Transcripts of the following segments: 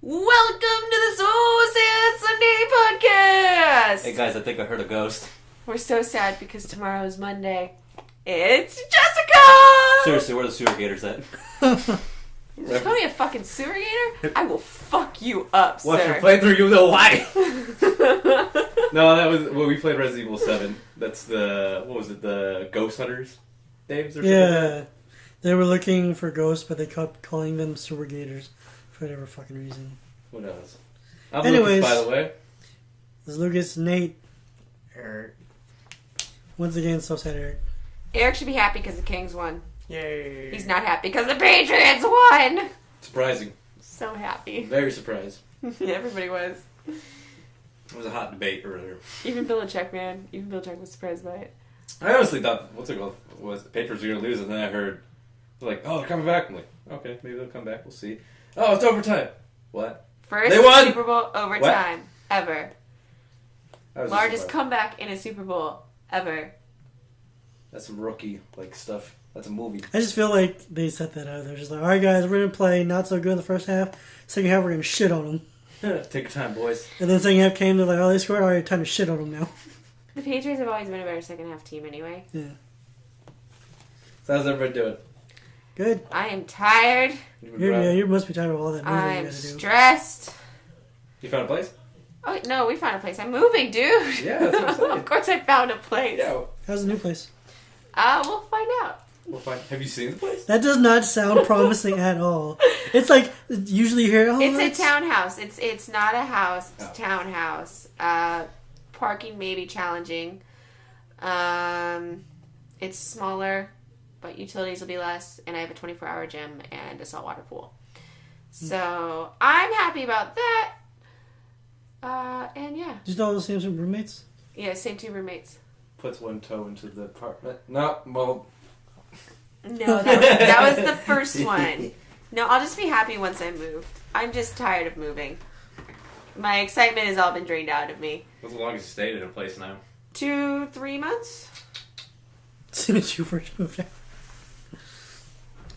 Welcome to the So Sad Sunday podcast! Hey guys, I think I heard a ghost. We're so sad because tomorrow is Monday. It's Jessica! Seriously, where are the sewer gators at? You just call me a fucking sewer gator? I will fuck you up, Watch sir. your playthrough, you know why? No, that was when we played Resident Evil 7. That's the, what was it, the Ghost Hunters? Daves or something? Yeah. They were looking for ghosts, but they kept calling them sewer gators for whatever fucking reason. Who knows? I'm Anyways, Lucas, by the way. This is Lucas, Nate. Erik. Once again, so sad, Eric. Eric should be happy because the Kings won. Yay. He's not happy because the Patriots won! Surprising. So happy. Very surprised. Everybody was. It was a hot debate earlier. Even Belichick, man. Even Belichick was surprised by it. I honestly thought, what's it called, was the Patriots were going to lose, and then I heard, like, oh, they're coming back. I'm like, okay, maybe they'll come back, we'll see. Oh, it's overtime. What? First They won! Super Bowl overtime ever. I was Largest surprised. comeback in a Super Bowl ever. That's some rookie, like, stuff. That's a movie. I just feel like they set that out. They're just like, alright guys, we're going to play not so good in the first half. Second half, we're going to shit on them. Take your time, boys. And then the second half came, they're like, oh, they scored, alright, time to shit on them now. The Patriots have always been a better second half team anyway. Yeah. So how's everybody doing? Good. I am tired. You must be tired of all that moving you I'm gotta do. stressed. You found a place? Oh, no, we found a place. I'm moving, dude. Yeah, that's what I'm saying. Of course I found a place. Yeah, How's the new place? We'll find out. we'll find. Have you seen the place? That does not sound promising at all. It's like, usually you hear, oh, It's that's... a townhouse. It's not a house. It's a Oh. townhouse. Parking may be challenging. It's smaller, but utilities will be less, and I have a 24-hour gym and a saltwater pool. So I'm happy about that. And yeah. Just all the same roommates? Yeah, same two roommates. Puts one toe into the apartment. No, well, No, that was the first one. No, I'll just be happy once I move. I'm just tired of moving. My excitement has all been drained out of me. what's the longest you stayed in a place now? 2-3 months? As soon as you first moved out.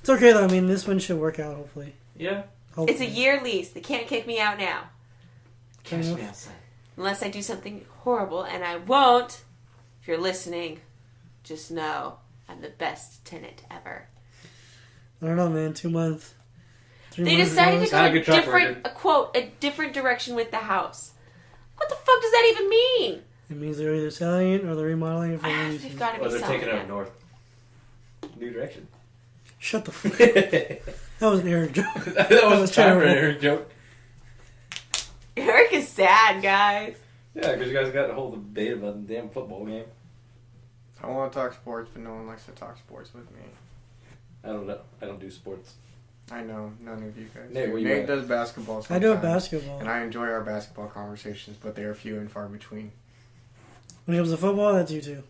It's okay though, I mean, this one should work out, hopefully. Yeah. It's a year lease. They can't kick me out now. Fair enough. outside. Unless I do something horrible, and I won't. If you're listening, just know I'm the best tenant ever. I don't know, man, 2 months. 3 They months decided ago, to go Not a a good track different, a different direction with the house. What the fuck does that even mean? It means they're either selling it or they're remodeling it for one They've reason. got to Or be they're selling taking it up it. north. New direction. Shut the fuck up. that That was an Eric joke. was was time for an terrible. Eric joke. Eric is sad, guys. Yeah, because you guys got a whole debate about the damn football game. I want to talk sports, but no one likes to talk sports with me. I don't know. I don't do sports. I know, none of you guys. Nate, do. where you Nate at? does basketball I sometimes. do a basketball. And I enjoy our basketball conversations, but they are few and far between. When it comes to football, that's you too.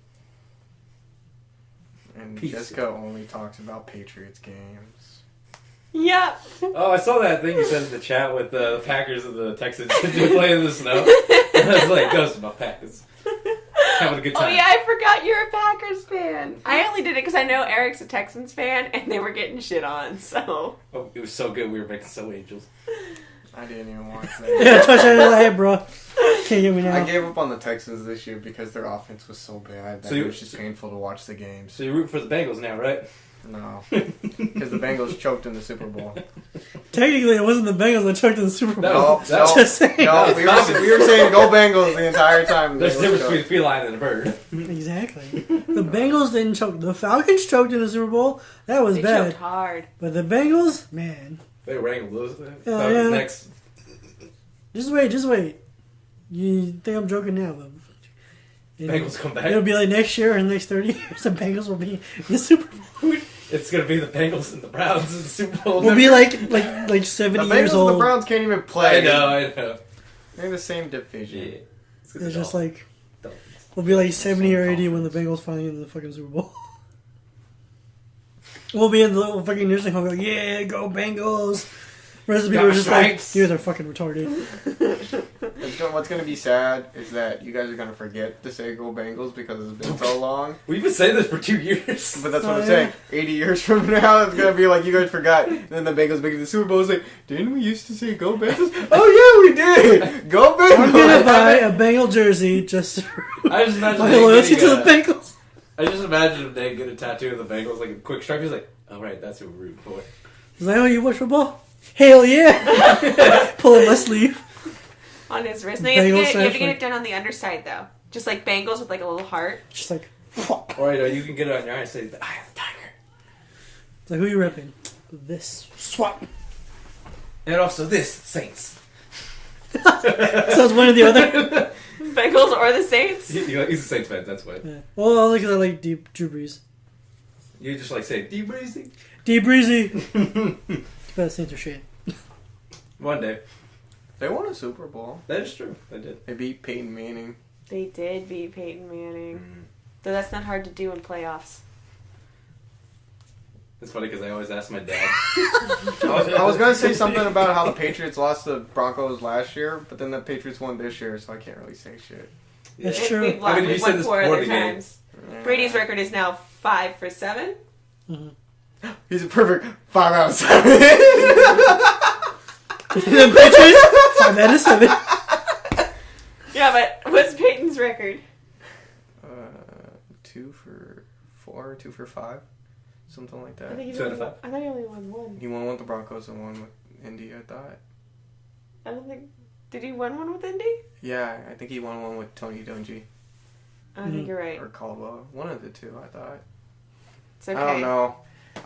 And Peace. Jessica only talks about Patriots games. Yep. Oh, I saw that thing you said in the chat with the Packers and the Texans playing in the snow. I was like, ghost about Packers. Having a good Oh time. yeah, I forgot you're a Packers fan. I only did it because I know Eric's a Texans fan, and they were getting shit on. So Oh, it was so good. We were making so angels. I didn't even watch Yeah, that. touchdown, like, hey, bro. Can't get me now. I gave up on the Texans this year because their offense was so bad that So it was just painful to watch the games. So you root for the Bengals now, right? No. Because the Bengals choked in the Super Bowl. Technically, it wasn't the Bengals that choked in the Super Bowl. No, No, Just saying. No, we were saying go Bengals the entire time. There's a They were difference between a choked. feline and a bird. Exactly. The Bengals didn't choke. The Falcons choked in the Super Bowl. That was they bad. choked hard. But the Bengals, man. They wrangled those. Yeah, Yeah. yeah. Next. Just wait. You think I'm joking now, but Bengals come back. It'll be like next year or the next 30 years, the Bengals will be in the Super Bowl. It's gonna be the Bengals and the Browns in the Super Bowl. We'll be like 70 The years Bengals old. and the Browns can't even play. I know. They're in the same division. Yeah. They're just like, Dolphins. we'll be like 70 or 80 when the Bengals finally in the fucking Super Bowl. We'll be in the little fucking nursing home like, yeah, go Bengals. Rest of the people are just like, you guys are fucking retarded. What's going to be sad is that you guys are going to forget to say Go Bengals because it's been so long. We've been saying this for 2 years. But that's what I'm saying. 80 years from now, it's going to be like, you guys forgot. And then the Bengals making the Super Bowl. It's like, didn't we used to say Go Bengals? Oh, yeah, we did. Go Bengals. I'm going to buy a Bengal jersey just for I just imagine my Nate loyalty getting to the Bengals. I just imagine if they get a tattoo of the Bengals, like a quick stripe. He's like, "Oh right, that's who we're rooting for." He's like, oh, you watch football? Hell yeah! Pulling my sleeve. On his wrist. No, you have to get it done on the underside, though. Just like Bengals with like a little heart. Just like, Or you can get it on your eye and say, "The eye of the tiger." It's like, who you ripping? This. Swap. And also this, Saints. So it's one or the other? Bengals or the Saints? He's a Saints fan, that's why. Yeah. Well, I like Drew Brees. You just like say, "Deep breezy." D Breezy. But Saints are shit. One day. They won a Super Bowl. That is true. They did. They beat Peyton Manning. They did beat Peyton Manning. Though that's not hard to do in playoffs. It's funny because I always ask my dad. I was going to say something about how the Patriots lost the Broncos last year, but then the Patriots won this year, so I can't really say shit. That's true. We've won, you we've said won this 4 before other the game. times. Brady's record is now 5 for 7. Mm-hmm. He's a perfect 5 out of 7. The Patriots, 5 out of 7. Yeah, but what's Peyton's record? 2 for 4, 2 for 5, something like I that. think 2 out of 5. I thought he only won 1. He won with the Broncos and won with Indy, I thought. I don't think. Did he win one with Indy? Yeah, I think he won one with Tony Dungy I think you're right. or Caldwell. One of the two, I thought. It's okay. I don't know.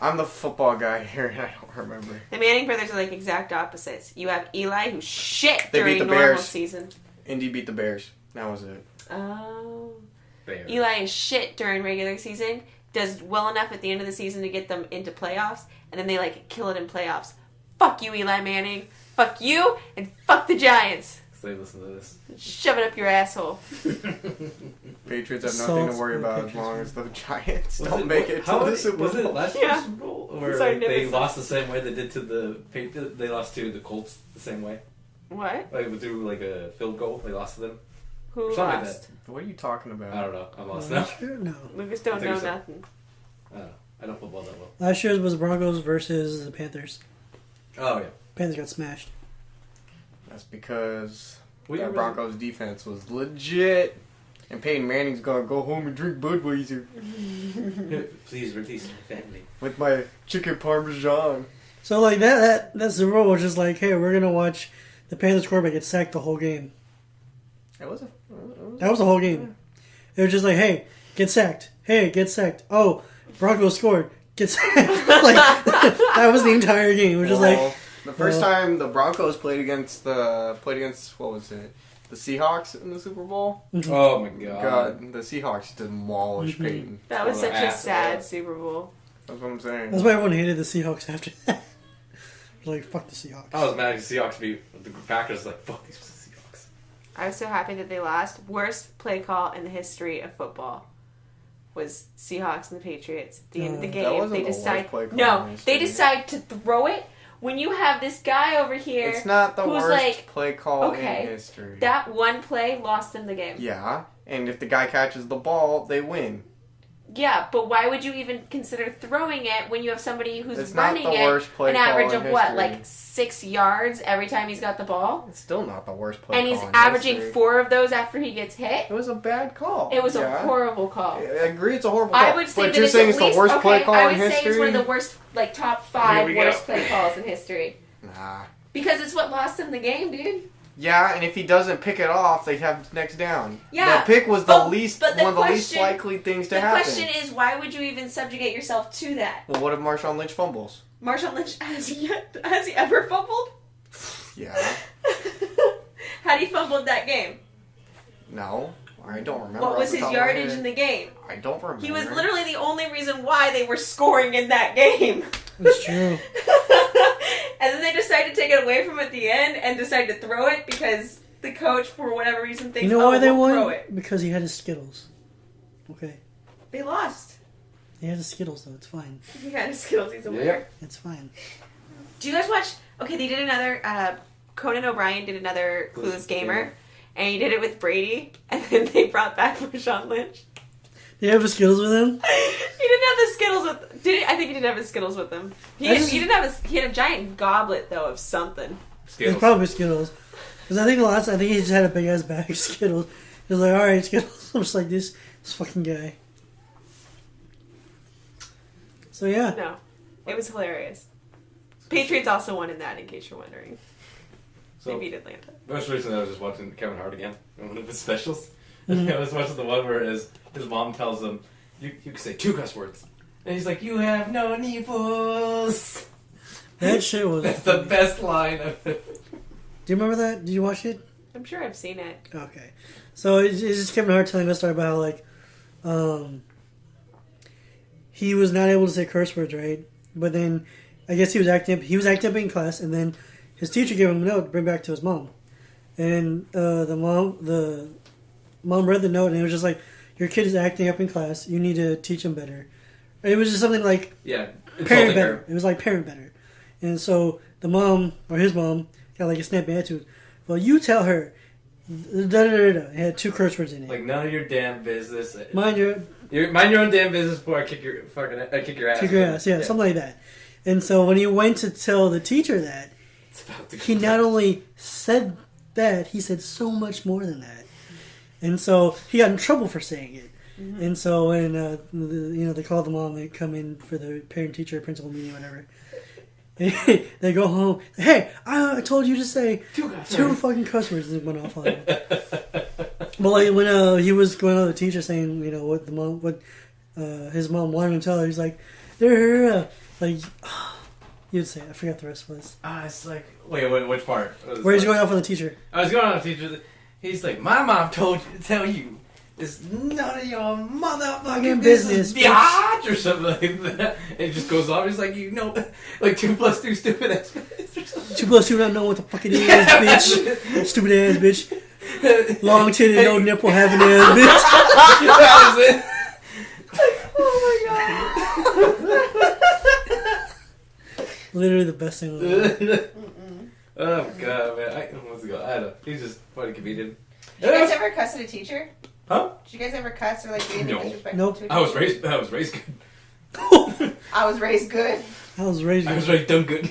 I'm the football guy here, and I don't remember. The Manning brothers are like exact opposites. You have Eli, who's shit They during beat the normal Bears. season. Indy beat the Bears. That was it. Oh. Bears. Eli is shit during regular season, does well enough at the end of the season to get them into playoffs, and then they like kill it in playoffs. Fuck you, Eli Manning. Fuck you, and fuck the Giants. So they listen to this. Shove it up your asshole. Patriots have So- nothing to worry about as Patriots. long as the Giants don't make it to the Super Was Bowl. it last year's Yeah. Super Bowl? Where Sorry, they Nimbus. lost the same way they did to they lost to the Colts the same way? What? Like through like a field goal, they lost to them? Who Something like lost? What are you talking about? I don't know. I'm lost now. Last year? No. Lucas don't I think know so. nothing. I don't know. I don't football that well. Last year's was Broncos versus the Panthers. Oh, yeah. Panthers got smashed. That's because Well, that you Broncos defense was legit. And Peyton Manning's gonna go home and drink Budweiser Please release my family. with my chicken parmesan. So like that Super Bowl was just like, hey, we're gonna watch the Panthers quarterback get sacked the whole game. That was That was the whole game. It was just like, hey, get sacked. Hey, get sacked. Oh, Broncos scored. Get sacked. Like that was the entire game. It was just like the first time the Broncos played against what was it? The Seahawks in the Super Bowl. Oh my god. God, the Seahawks demolished Mhm. Peyton. That was Oh, such a ass, sad yeah. Super Bowl. That's what I'm saying. that's why everyone hated the Seahawks after that. It was like, fuck the Seahawks. I was mad at the Seahawks beat the Packers. Like, fuck these Seahawks. I was so happy that they lost. Worst play call in the history of football was Seahawks and the Patriots. At the end of the That game, wasn't they the worst decide. play call No, in they history. decide to throw it when you have this guy over here. It's not the who's worst like, play call okay, in history. That one play lost them the game. Yeah, and if the guy catches the ball, they win. Yeah, but why would you even consider throwing it when you have somebody who's It's not running the it worst play an call average in of what, history. like 6 yards every time he's got the ball? It's still not the worst play And call he's in averaging history. 4 of those after he gets hit? It was a bad call. It was a Yeah. horrible call. I agree, it's a horrible call. I would say but that you're it's saying at it's the least, worst okay, play call I in would say history? it's one of the worst, like top Here 5 we worst go. play calls in history. Nah. Because it's what lost them the game, dude. Yeah, and if he doesn't pick it off, they have next down. Yeah, The pick was but- the least but the one of the least question- likely things to The happen. question is, why would you even subjugate yourself to that? Well, what if Marshawn Lynch fumbles? Marshawn Lynch, has he ever fumbled? Yeah. Had he fumbled that game? No. I don't remember. What off was the his top of my yardage head. in the game? I don't remember. He was literally the only reason why they were scoring in that game. That's true. And then they decided to take it away from him at the end and decide to throw it because the coach, for whatever reason, thinks, You know why they we'll throw won? it. Because he had his Skittles. Okay. They lost. He had his Skittles though. It's fine. He had his skills. He's a Yeah. winner. It's fine. Do you guys watch Okay, they did another. Conan O'Brien did another Clueless Gamer, and he did it with Brady, and then they brought back Marshawn Lynch. Did you have the Skittles with him? He didn't have the Skittles with. I think he didn't have his Skittles with him. He didn't have his. He had a giant goblet though of something. It's probably Skittles. Because I think he just had a big ass bag of Skittles. He was like, all right, Skittles. I'm just like this fucking guy. So yeah. No, it was hilarious. Patriots also won in that, in case you're wondering. So, they beat Atlanta. Most recently, I was just watching Kevin Hart again, one of his specials. Mm-hmm. I was watching the one where his mom tells him, you can say 2 cuss words. And he's like, you have no nipples. That shit was... That's the best line of it. Do you remember that? Did you watch it? I'm sure I've seen it. Okay. So it's just Kevin Hart telling a story about how, like, he was not able to say curse words, right? But then, I guess he was acting up in class, and then his teacher gave him a note to bring back to his mom. And the mom read the note, and it was just like, your kid is acting up in class. You need to teach him better. It was just something like parent better. Her. It was like parent better. And so the mom, or his mom, got like a snappy attitude. Well, you tell her. Da-da-da-da. It had 2 curse words in it. Like, none of your damn business. Mind your own damn business before I kick your ass. Kick your ass, yeah, something like that. And so when he went to tell the teacher that, he not only said that, he said so much more than that. And so he got in trouble for saying it. Mm-hmm. And so when they call the mom, they come in for the parent-teacher principal meeting, whatever. They go home. Hey, I told you to say 2 fucking cuss words, and it went off on him. But like when he was going on the teacher saying, what his mom wanted him to tell her, he's like, like you'd say it. I forgot the rest was. It's like wait, which part? Where he's going off on the teacher. I was going on the teacher. He's like, my mom told you to tell you. It's none of your motherfucking business, bitch. Or something like that. And it just goes off. He's like, like 2 + 2 stupid ass bitch. 2 + 2 not know what the fuck it is, bitch. Stupid ass bitch. Long titted, no nipple having ass bitch. That was it. Oh my god. Literally the best thing in the world. Oh god, man. I don't know. He's just a funny comedian. Did you guys ever cuss at a teacher? Huh? Did you guys ever cuss or like do anything disrespectful Nope. to a teacher? I was raised good. I was raised good. I was raised done good.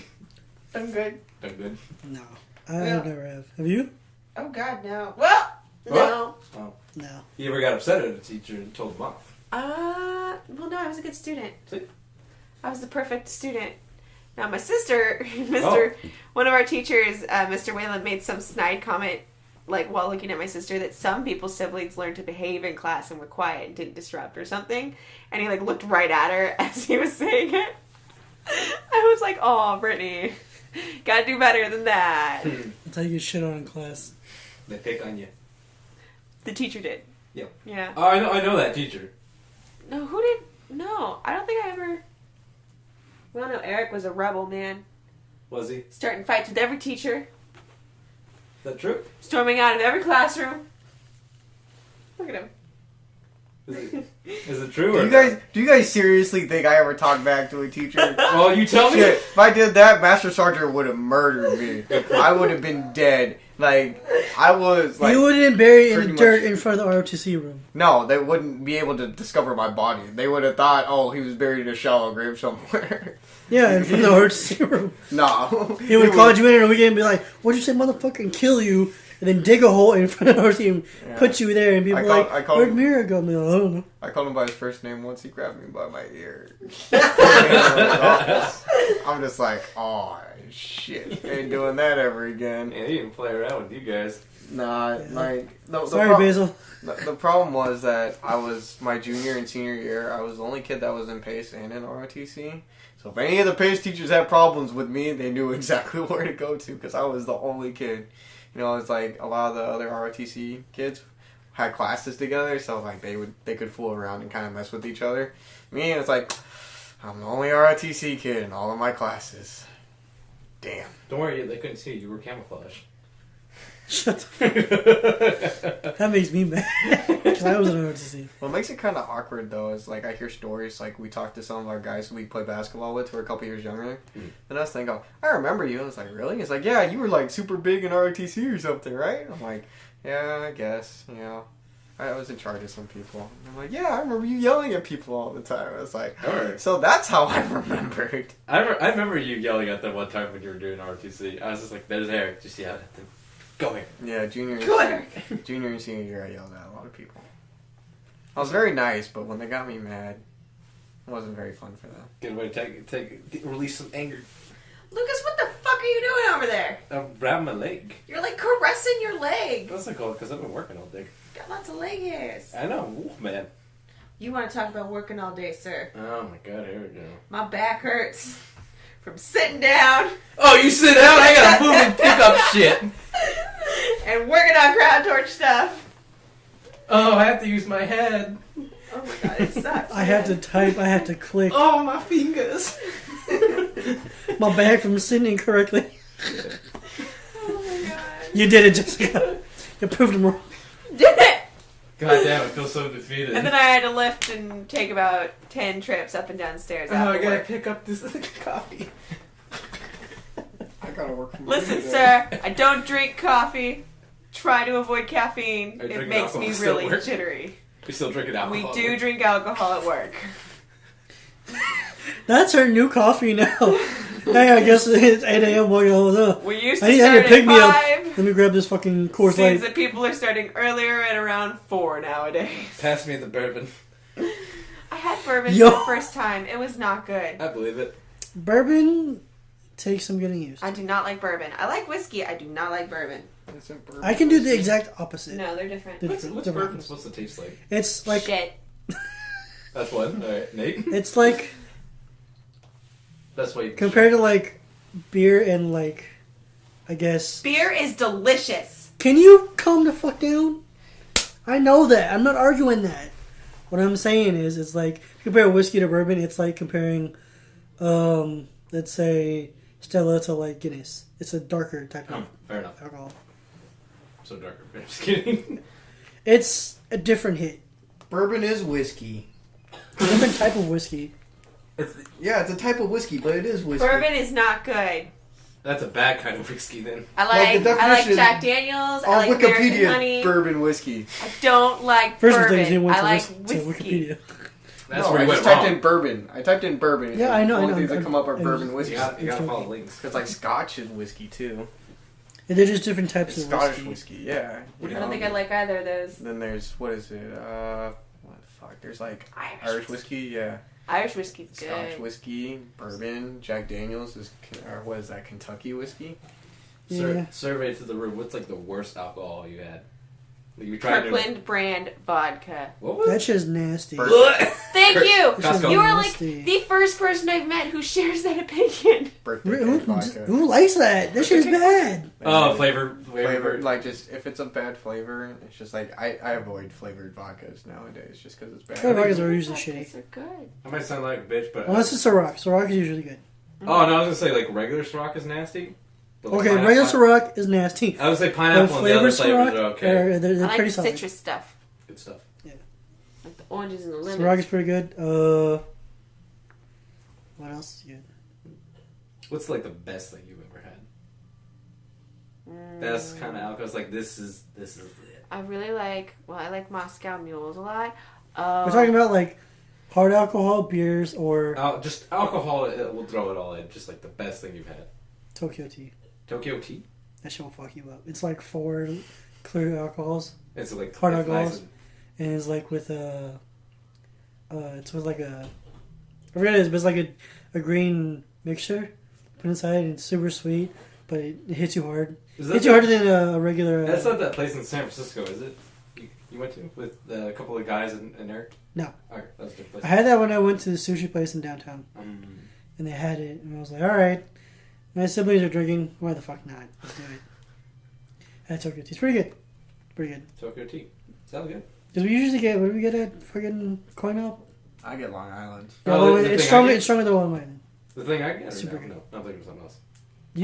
I'm good. Done good. No. I never have. Have you? Oh god, no. Well, no. Oh. No. You ever got upset at a teacher and told them off? Well, no, I was a good student. See? I was the perfect student. Now, my sister, Oh. one of our teachers, Mr. Whalen, made some snide comment, like, while looking at my sister, that some people's siblings learned to behave in class and were quiet and didn't disrupt or something. And he, like, looked right at her as he was saying it. I was like, oh, Brittany, gotta do better than that. That's how you get shit on in class. They pick on you. The teacher did. Yeah. Yeah. Oh, I know that teacher. No, who did? No, I don't think I ever... Well, no, Erik was a rebel, man. Was he? Starting fights with every teacher. Is that true? Storming out of every classroom. Look at him. Is it true? Do you guys seriously think I ever talked back to a teacher? Well, you tell me. Shit, if I did that, Master Sergeant would have murdered me. I would have been dead. Like, I was like... You would have been buried in the dirt much- in front of the ROTC room. No, they wouldn't be able to discover my body. They would have thought, oh, he was buried in a shallow grave somewhere. Yeah, in front of the ROTC room. No. He would have called you in on a weekend and be like, what'd you say, motherfucker, and kill you, and then dig a hole in front of the ROTC and put you there, and people where'd Mira go? I'm like, I don't know. I called him by his first name once. He grabbed me by my ear. I'm just like, oh, shit. Ain't doing that ever again. Yeah, he didn't play around with you guys. Nah, like... Sorry, Basil. The problem was that I was my junior and senior year. I was the only kid that was in PACE and in ROTC. So if any of the PACE teachers had problems with me, they knew exactly where to go to because I was the only kid. You know, it's like a lot of the other ROTC kids had classes together, so like they could fool around and kind of mess with each other. Me, it's like I'm the only ROTC kid in all of my classes. Damn. Don't worry, they couldn't see you. You were camouflaged. Shut the That makes me mad. Because I wasn't know what to see. What makes it kind of awkward, though, is, like, I hear stories, like, we talk to some of our guys who we play basketball with who are a couple years younger, and us they go, I remember you. I was like, really? It's like, yeah, you were, like, super big in ROTC or something, right? I'm like, yeah, I guess, you know. I was in charge of some people. And I'm like, yeah, I remember you yelling at people all the time. I was like, so that's how I remembered. I remember you yelling at them one time when you were doing ROTC. I was just like, there's Eric. Just yell at them. Go here. Yeah, junior and senior year, I yelled at a lot of people. I was very nice, but when they got me mad, it wasn't very fun for them. Good way to release some anger. Lucas, what the fuck are you doing over there? I'm grabbing my leg. You're like caressing your leg. What's it called? Because I've been working all day. Got lots of leg hairs. I know. Ooh, man. You want to talk about working all day, sir? Oh my god, here we go. My back hurts from sitting down. Oh, you sit down? I gotta move and pick up shit. And working on crowd torch stuff. Oh, I have to use my head. Oh my god, it sucks. I have to type, I have to click. Oh, my fingers. My back from sitting incorrectly. Oh my god. You did it, Jessica. You proved him wrong. Did it! God damn, I feel so defeated. And then I had to lift and take about 10 trips up and down stairs. I after gotta work. pick up this coffee. I gotta work from Listen, sir, I don't drink coffee. Try to avoid caffeine. Are you It drinking makes alcohol me still at really work? jittery. You're still drinking alcohol. We do drink alcohol at work. That's her new coffee now. Hey, I guess it's 8 a.m. What up? We used I to need start to at pick me up. 5. Let me grab this fucking Coors Seems Light. that people are starting earlier at around 4 nowadays. Pass me the bourbon. I had bourbon Yo. for the first time. It was not good. I believe it. Bourbon takes some getting used. I do not like bourbon. I like whiskey. I do not like bourbon. I can do the exact opposite. No, they're different. They're What's different bourbon ones. supposed to taste like? It's like Shit. That's one. Alright, Nate? it's like That's why you... compared to like beer and like I guess. Beer is delicious. Can you calm the fuck down? I know that. I'm not arguing that. What I'm saying is, it's like compare whiskey to bourbon. It's like comparing, let's say Stella to like Guinness. It's a darker type of fair enough. alcohol. So darker. I'm just kidding. It's a different hit. Bourbon is whiskey. A different type of whiskey. Yeah, it's a type of whiskey, but it is whiskey. Bourbon is not good. That's a bad kind of whiskey then. I Like the like definition Jack Daniels. I On like American Wikipedia, honey. bourbon whiskey. I don't like First of all, they bourbon. went I to, like to whiskey. Wikipedia. That's No, where I you just went typed wrong. in bourbon. I typed in bourbon. Yeah, I know, The I only know. things that come up are It bourbon was- whiskey. You gotta It's follow okay. links. Because like Scotch is whiskey too. They're just different types It's of Scottish whiskey. whiskey, yeah. I don't think I like either of those. Then there's what is it? What the fuck? There's like Irish whiskey, yeah. Irish whiskey's Scotch good. whiskey, bourbon, Jack Daniels is, or what is that? Kentucky whiskey. Yeah. Survey to the room. What's like the worst alcohol you had? Like, you tried Kirkland brand vodka. What was That shit's nasty. Bourbon. Thank you. Costco. You are like Nasty. the first person I've met who shares that opinion. Birthday Who, cake vodka. who likes that? That shit's bad. Oh, flavor. Like just if it's a bad flavor, it's just like I avoid flavored vodkas nowadays just because it's bad. Flavored vodkas are usually Vodkas shitty. are good. I might sound like a bitch, but Unless it's Ciroc. Ciroc is usually good. oh no, I was gonna say like regular Ciroc is nasty. But, like, Okay, pineapple- regular Ciroc is nasty. I would say But pineapple and the other flavored flavors Ciroc are okay. they're I like pretty the solid. citrus stuff. Good stuff. Like the oranges and the lemons. Ciroc is pretty good. What else is good? What's like the best thing you've ever had? Best kind of alcohol. It's like this is it. I really like, I like Moscow Mules a lot. We're talking about like hard alcohol beers or Just alcohol. We'll throw it all in. Just like the best thing you've had. Tokyo tea. Tokyo tea. That shit will fuck you up. It's like 4 clear alcohols, It's like Hard it's alcohols? and it's like with it's with like a, I forget what it is, but it's like a green mixture put inside, and it's super sweet, but it hits you hard. Is It that hits you harder than a regular. That's not that place in San Francisco, is it? You went to with a couple of guys and Eric. No. Okay, that was a good place. I had that when I went to the sushi place in downtown, and they had it, and I was like, all right, my siblings are drinking. Why the fuck not? Let's do it. I had Tokyo tea. It's pretty good. Pretty good. Tokyo tea. Sounds good. Because we usually get, what do we get at fucking Coin Up? I get Long Island. Oh, the it's thing I stronger. get- It's stronger than Long Island. The thing I get. Super Super good. no, I'm thinking of something else.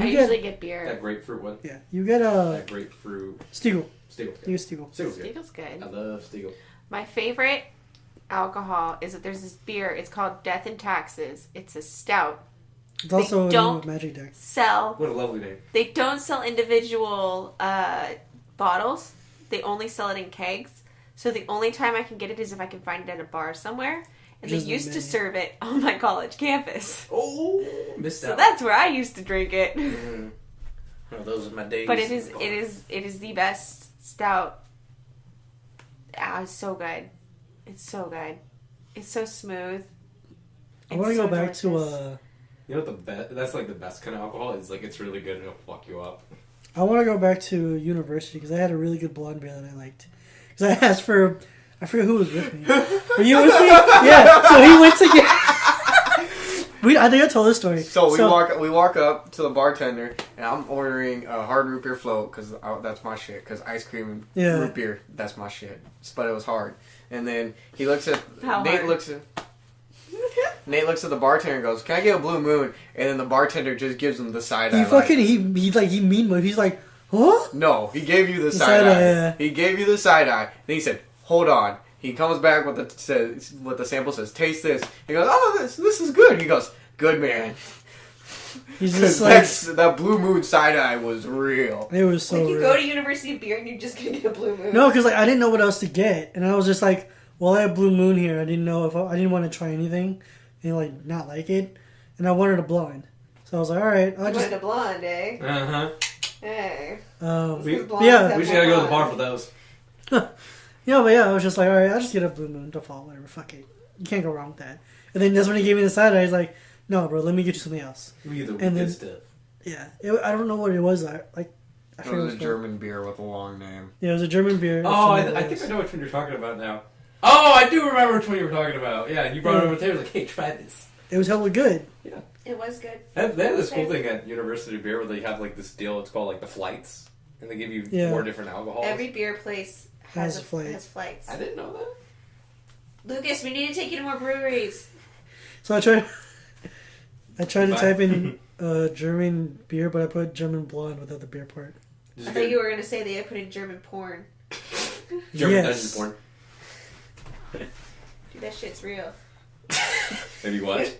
I usually get beer. That grapefruit one. Yeah, you get That grapefruit. Stiegel. Stiegel. You get Stiegel. Stiegel's good. Stiegel's good. I love Stiegel. My favorite alcohol is that there's this beer. It's called Death and Taxes. It's a stout. It's also don't a Magic Deck. Sell. What a lovely name. They don't sell individual bottles. They only sell it in kegs. So the only time I can get it is if I can find it at a bar somewhere. And they used to serve it on my college campus. Oh, missed out. So that's where I used to drink it. Mm-hmm. Oh, those are my days. But it is the best stout. Ah, it's so good. It's so good. It's so smooth. I want to go back delicious. to You know what the best? That's like the best kind of alcohol. It's like it's really good and it'll fuck you up. I want to go back to university because I had a really good blonde beer that I liked. Because I asked for, I forget who was with me. Were you with me? Yeah. So he went to get. I think I told this story. So we walk up to the bartender and I'm ordering a hard root beer float because that's my shit. Because ice cream and root beer, that's my shit. But it was hard. And then he looks at Nate looks at the bartender and goes, "Can I get a Blue Moon?" And then the bartender just gives him the side eye. He mean one. He's like, huh? No, he gave you the side eye. Yeah. He gave you the side eye. Then he said, "Hold on." He comes back with what the sample says. "Taste this." He goes, "Oh, this is good." He goes, "Good man." He's just like, that Blue Moon side eye was real. it was so. Like you real. go to University of Beer and you're just gonna get a Blue Moon. No, because like I didn't know what else to get, and I was just like, well, I have Blue Moon here. I didn't know if I didn't want to try anything, and like not like it, and I wanted a blonde, so I was like, all right, I'll You just. wanted a blonde, eh? Uh huh. Hey. Yeah. We just gotta go to the bar for those. Yeah, but yeah, I was just like, all right, I'll just get a Blue Moon, default, whatever, fuck it. You can't go wrong with that. And then that's when he gave me the side eye. He's like, no, bro, let me get you something else. We get the And good then- stuff. Yeah, I don't know what it was. I It forget was what a it's German beer with a long name. called. Yeah, it was a German beer. Oh, I think I know which one you're talking about now. Oh, I do remember which one you were talking about. Yeah, you brought it over to Taylor like, hey, try this. It was hella good. Yeah. It was good. They have this cool thing at University Beer where they have like this deal. It's called like the flights, and they give you more different alcohols. Every beer place has flights. I didn't know that. Lucas, we need to take you to more breweries. So I tried to type in German beer, but I put German blonde without the beer part. I thought you were going to say they put in German porn. German Yes. dungeon porn. Dude, that shit's real. Maybe what?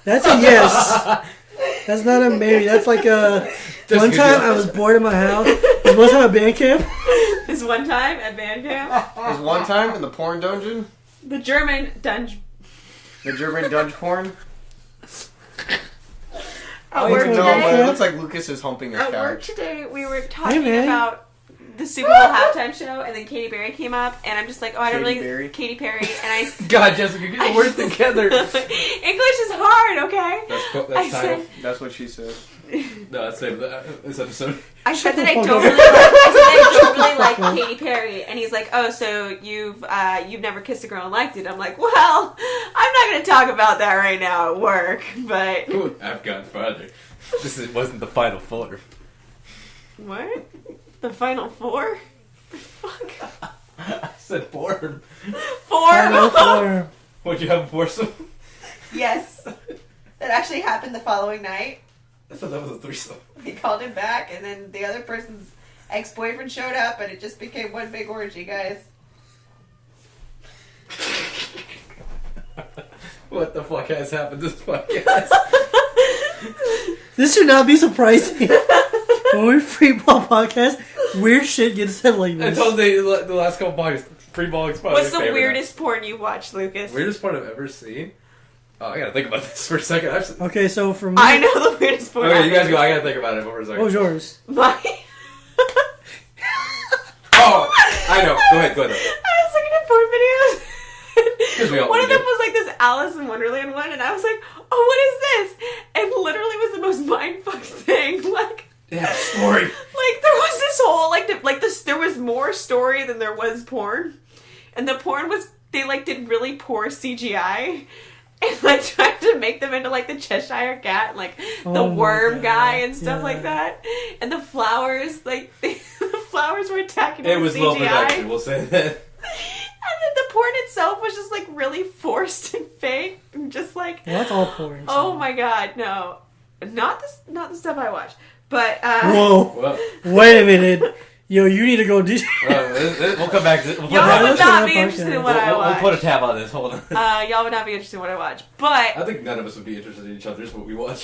That's a yes. That's not a maybe. That's like a. One time I was bored in my house. This one time at band camp. This one time at band camp, There's one time in the porn dungeon, the German dungeon. the German dungeon porn. At I work don't know, but it today, looks like Lucas is humping a at work couch. today, we were talking man. about the Super Bowl halftime show, and then Katy Perry came up, and I'm just like, oh, I don't Katy really Perry? Katy Perry, and I. God, Jessica, get the words together. English is hard, okay? That's I title. said, That's what she said. No, that's this episode. I said that the I fuck don't up. really like. I said that I don't really like Katy Perry, and he's like, "Oh, so you've never kissed a girl and liked it?" I'm like, "Well, I'm not going to talk about that right now at work, but Ooh, I've gone farther. Wasn't the final four. what? The final four? Fuck. I said four. Four? Final four. What'd you have a foursome? Yes. That actually happened the following night. I thought that was a threesome. He called him back, and then the other person's ex-boyfriend showed up, and it just became one big orgy, guys. What the fuck has happened to this podcast? This should not be surprising. When we free ball podcast, weird shit gets said like I this. told the last couple podcasts, free ball expired. What's the weirdest porn you watched, Lucas? Weirdest porn I've ever seen? Oh, I gotta think about this for a second. Okay, so for me, I know the weirdest porn. Okay, I've you guys ever go. I seen. gotta think about it for a second. what was yours? My. Oh, I know. Go ahead. I was looking at porn videos. 'Cause we all One of do. them was like this Alice in Wonderland one, and I was like, "Oh, what is this?" And literally was the most mindfuck thing. Like, Yeah, story. like there was this whole there was more story than there was porn, and the porn was they like did really poor CGI. And like tried to make them into like the Cheshire Cat, like the Oh my worm God. guy and stuff Yeah. like that. And the flowers, like the flowers were attacking It with was CGI. low production. We'll say that. And then the porn itself was just like really forced and fake, and just like Well, that's all porn. oh my god, no. Not the stuff I watch, but Whoa. Well, Wait a minute. Yo, you need to go do. we'll come back to y'all would let's not do be that interested in podcast. what I we'll watch. put a tab on this. Hold on. Y'all would not be interested in what I watch, but I think none of us would be interested in each other's what we watch.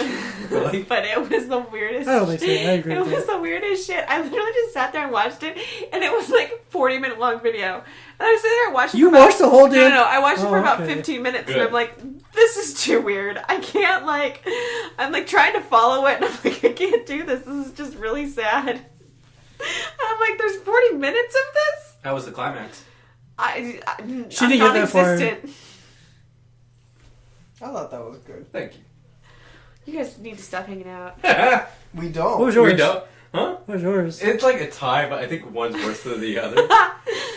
Like, but it was the weirdest. I don't think so. I agree It with was that. the weirdest shit. I literally just sat there and watched it, and it was like a 40-minute long video. And I was sitting there watching. You watched the whole No, damn. I watched it for about okay. 15 minutes, Good. and I'm like, this is too weird. I can't I'm like trying to follow it, and I'm like, I can't do this. This is just really sad. I'm like, there's 40 minutes of this. how was the climax? She didn't get that far. non-existent. I thought that was good. Thank you. You guys need to stop hanging out. We don't. What was yours? We don't. Huh? What was yours? It's like a tie, but I think one's worse than the other.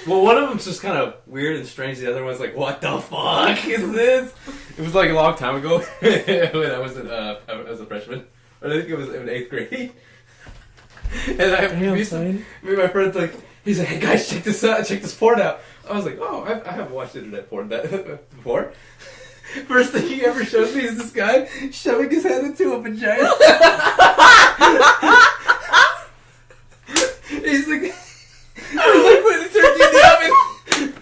Well, one of them's just kind of weird and strange. The other one's like, what the fuck is this? It was like a long time ago when I was as a freshman. I think it was in 8th grade. And Damn, me son. and my friend's like, he's like, hey guys, check this out, check this porn out. I was like, oh, I haven't watched internet porn before. First thing he ever shows me is this guy shoving his head into a vagina. he's like putting a turkey in the oven.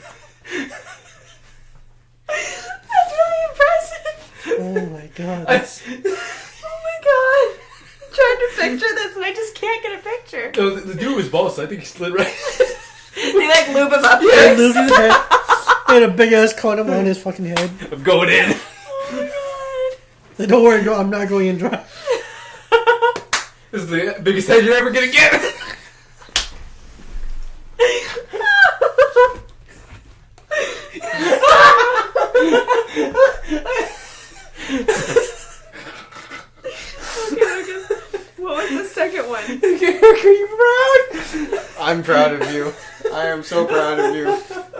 That's really impressive. Oh my god. That's, Oh my god. I'm trying to picture this, and I just can't get a picture. No, the dude was boss, so I think he slid right. They like lube him up. he first. moved his head. He had a big ass condom on his fucking head. I'm going in. Oh Like, don't worry, I'm not going in dry. This is the biggest head you're ever gonna get. Okay. What was the second one? Erik, are you proud? I'm proud of you. I am so proud of you.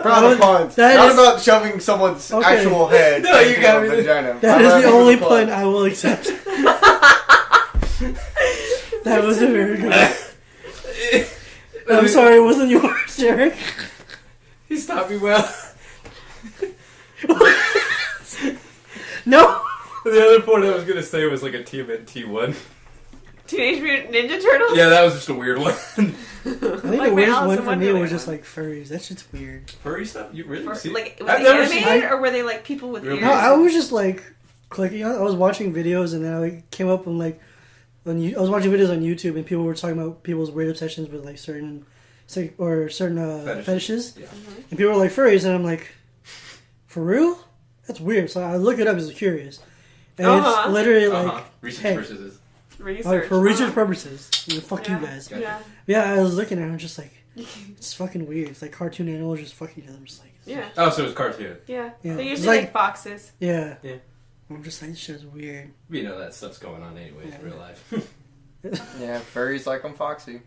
Proud of puns. that Not is- about shoving someone's Okay. actual head No, you into got a me. vagina. That I'm is having the a only pun. pun I will accept. That was a very good. I'm sorry, it wasn't yours, Erik. He stopped me well. No. The other point I was gonna say was like a TMNT one. Teenage Mutant Ninja Turtles? Yeah, that was just a weird one. I think Like the my weirdest Alice one in for me Wonderland was just one. like furries. That shit's weird. Furry stuff? You really see? Like, was I've it never seen. animated, or were they like people with Really? ears? No, I was just like clicking on. I was watching videos and then I like, came up and like I was watching videos on YouTube and people were talking about people's weird obsessions with like certain fetishes. Yeah. And people were like furries and I'm like, for real? That's weird. So I look it up because I'm curious. And Uh-huh. it's literally like Research hey, versus Research. for research Uh-huh. purposes. Fuck you Yeah. guys. Gotcha. Yeah. Yeah, I was looking at it and I'm just like, it's fucking weird. It's like cartoon animals just fucking each other. I'm just like, Yeah. Oh, so it was cartoon. Yeah. Yeah. They're It's usually like- like foxes. yeah. Yeah. I'm just like, this shit's weird. You know that stuff's going on anyways Yeah. in real life. Yeah, furries like I'm foxy.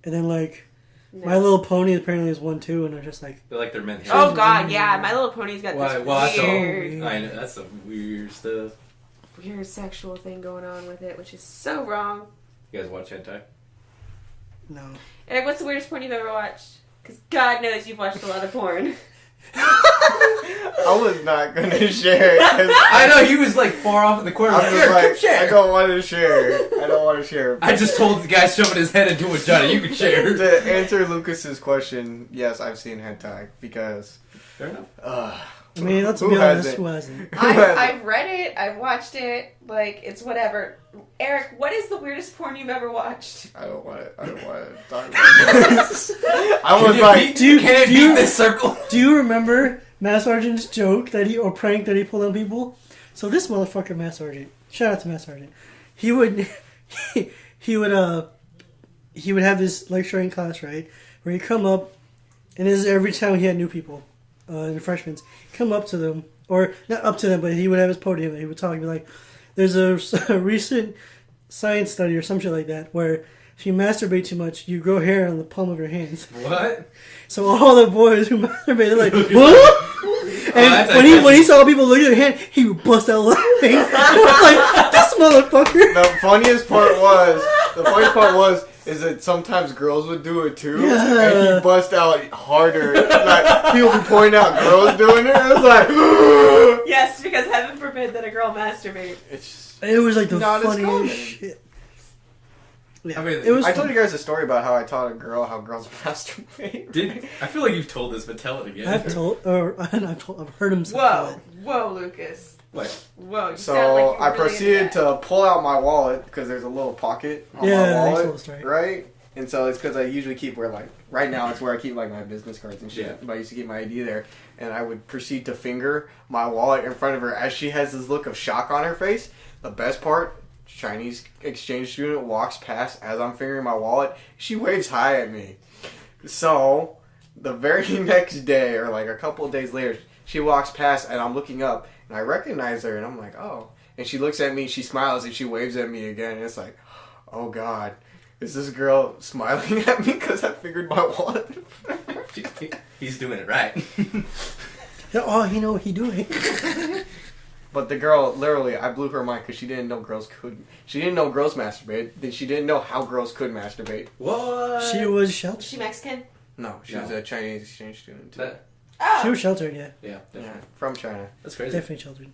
And then like, No. My Little Pony apparently is one too, and I'm just like, They're like their men. Oh god, yeah. My Little Pony's got Well, this that's all. weird, I know that's some weird stuff. weird sexual thing going on with it, which is so wrong. You guys watch hentai? no. Eric, what's the weirdest porn you've ever watched? Because God knows you've watched a lot of porn. I was not gonna share. 'Cause I know he was like far off in the corner. I'm Like, just "Here, come like, share." I don't want to share. I don't want to share. I just told the guy shoving his head into a vagina. You can share. To answer Lucas's question, yes, I've seen hentai because. Fair enough. I mean, let's who be honest, hasn't? who hasn't? I've read it, I've watched it, like, it's whatever. Eric, what is the weirdest porn you've ever watched? I don't want to talk about this. I was like, Do you- can it do you- beat this circle? Do you remember Matt Sargent's joke or prank that he pulled on people? So this motherfucker, Matt Sargent, shout out to Matt Sargent. He would, he would have this lecturing class, right, where he'd come up, and this is every time he had new people, the freshmen, come up to them, or not up to them, but he would have his podium and he would talk and be like, there's a recent science study or some shit like that where if you masturbate too much, you grow hair on the palm of your hands. What? So all the boys who masturbated, they're like, what? And that's when he saw people look at their hand, he would bust out laughing. I was like, this motherfucker. the funniest part is that sometimes girls would do it too, Yeah. and he bust out harder. Like people would point out girls doing it. It was like, Yes, because heaven forbid that a girl masturbate. it's just. It was like the Not as common. funniest shit. Yeah, I mean, it was. I fun. told you guys a story about how I taught a girl how girls masturbate. I feel like you've told this, but tell it again. I've heard him say Whoa, whoa, Lucas. What? Whoa. You So sound like you're I really proceeded into that. to pull out my wallet because there's a little pocket on Yeah, my thanks, wallet, little story. right? And so it's because I usually keep where like right now it's where I keep like my business cards and shit. Yeah. But I used to keep my ID there, and I would proceed to finger my wallet in front of her as she has this look of shock on her face. The best part. Chinese exchange student walks past as I'm fingering my wallet. She waves hi at me. So, the very next day, or like a couple of days later, she walks past and I'm looking up and I recognize her and I'm like, oh. And she looks at me, she smiles, and she waves at me again. And it's like, oh God, is this girl smiling at me because I fingered my wallet? He's doing it right. Oh, you know what he doing? But the girl, literally, I blew her mind because she didn't know girls could. She didn't know girls masturbate. She didn't know how girls could masturbate. What? She was Is sheltered. she Mexican? No, she No. was a Chinese exchange student too. Oh. She was sheltered, yeah. Yeah, Yeah, definitely. from China. That's crazy. Definitely sheltered.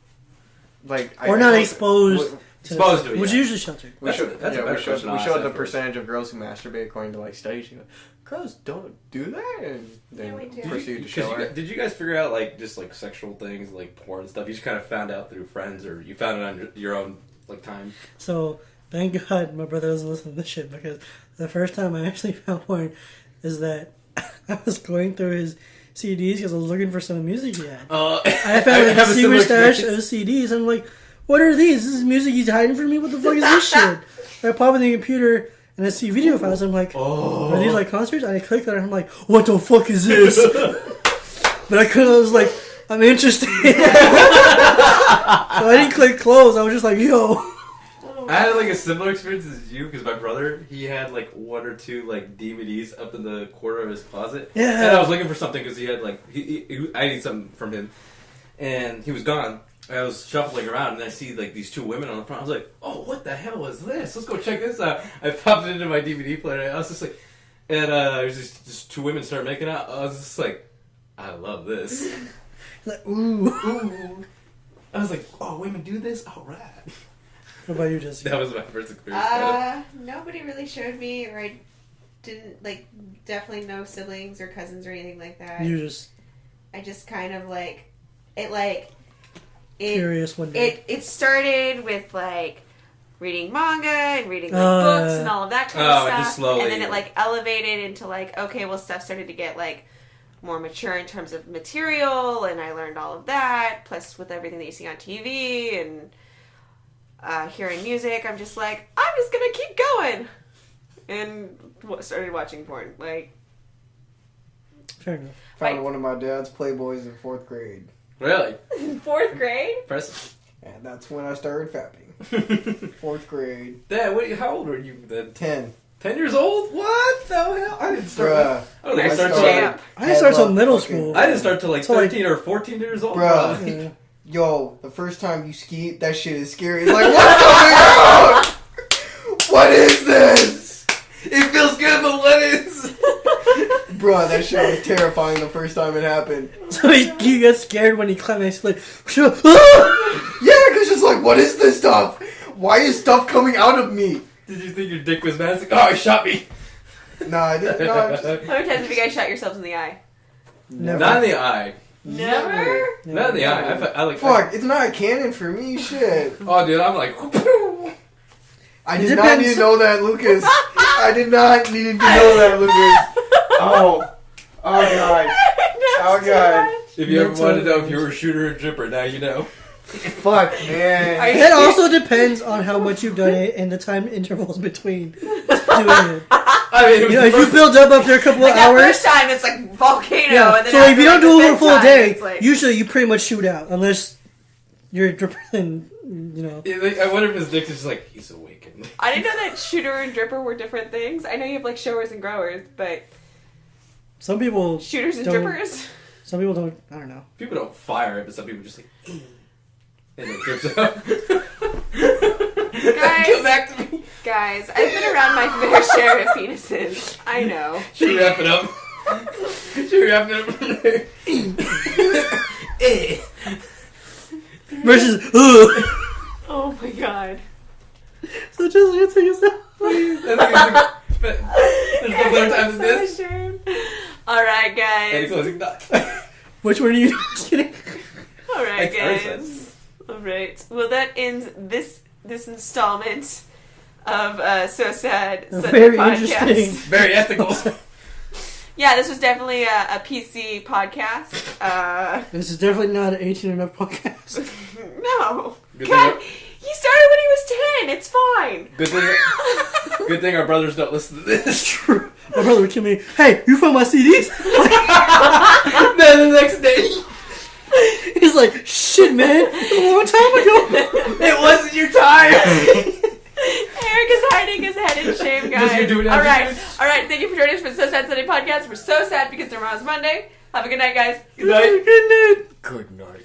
Like Or not exposed. Exposed to it, Which yeah. is usually sheltered. We showed, That's a yeah, better we showed, question we to showed ask the afterwards. percentage of girls who masturbate according to like studies. She goes, girls don't do that, and then Yeah, we do. proceeded to show her. Did you guys figure out like just like sexual things like porn stuff? You just kind of found out through friends, or you found it on your own like time? So, thank God my brother doesn't listen to this shit, because the first time I actually found porn is that I was going through his CDs because I was looking for some music he had. I found like a secret stash of CDs. I'm like, what are these? This is music he's hiding from me? What the fuck is this shit? I pop in the computer and I see video files. I'm like, are these like concerts? And I click on it and I'm like, what the fuck is this? But I was like, I'm interested. So I didn't click close. I was just like, yo. I had like a similar experience as you because my brother, he had like one or two like DVDs up in the corner of his closet. Yeah. And I was looking for something because he had like I need something from him, and he was gone. I was shuffling around and I see like these two women on the front. I was like, oh, what the hell is this? Let's go check this out. I popped it into my DVD player. And I was just like, and there's just two women started making out. I was just like, I love this. Like, ooh. Ooh. I was like, oh, women do this? All right. What about you, Jesse? That was my first experience. Nobody really showed me, or I didn't, like, definitely no siblings or cousins or anything like that. I just kind of, curious one day. it started with, like, reading manga and reading, like, books and all of that kind of stuff. Just slowly. And then it, like, elevated into, like, okay, well, stuff started to get, like, more mature in terms of material, and I learned all of that, plus with everything that you see on TV, and hearing music, I'm just like, I'm just gonna keep going, and started watching porn. Like, Fair enough. Found one of my dad's Playboys in 4th grade. Really? in 4th grade. Impressive. And that's when I started fapping. 4th grade. Dad, how old were you then? 10. 10 years old? What the hell? I didn't start. Bruh. I don't think I started. Champ. I didn't start till middle fucking- school. I didn't start till like So, like- 13 or 14 years old. Bruh. Yeah. Yo, the first time you ski, that shit is scary. It's like, what's going on? What is this? It feels good, but what is? Bruh, that shit was terrifying the first time it happened. So you get scared when he climaxes, like, Yeah, because it's like, what is this stuff? Why is stuff coming out of me? Did you think your dick was bad? It's like, oh, he shot me. Nah, I didn't. No, How many times have you guys shot yourselves in the eye? Never. Not in the eye. Never. Not in the eye. I like. Fuck, it's not a canon for me, shit. Oh, dude, I'm like. I It did not depends. need to know that, Lucas. I did not need to know that, Lucas. Oh. Oh, God. Oh, God. If you ever wanted to know if you were a shooter or dripper, now you know. Fuck, man. It also depends on how much you've done it and the time intervals between doing it. I mean, it was You know, the if you first- build up after a couple Like of that hours. first time, it's like volcano. Yeah. And then So after, if you don't like, do the it for a fifth full time, day, it's like, usually you pretty much shoot out, unless you're dripping. You know. Yeah, like, I wonder if his dick is just like, he's awakened. I didn't know that shooter and dripper were different things. I know you have like showers and growers, but Some people. shooters and Don't- drippers. Some people don't. I don't know. People don't fire it, but some people just like, and it drips out. Guys. Come back to me. Guys, I've been around my fair share of penises. I know. Should we wrap it up? Should we wrap it up? Versus. Ugh. Oh my god. So just you take us out. There's no better time than this. Alright, And guys. closing thoughts. Which one are you? Just kidding. Alright, Thanks, guys. Alright. Well, that ends this installment of So Sad Sunday Very podcast. interesting. Very ethical. Yeah, this was definitely a PC podcast. This is definitely not an 18 and up podcast. No. Good God, thing- he started when he was 10. It's fine. Good thing our brothers don't listen to this. True. My brother would kill me. Hey, you found my CDs? Then the next day, He's like, shit, man. A long time ago. it wasn't your time. Eric is hiding his head in shame, guys. Just you're doing it All right. afterwards. All right. Thank you for joining us for the So Sad Sunday podcast. We're so sad because tomorrow's Monday. Have a good night, guys. Good night. Good night. Good night.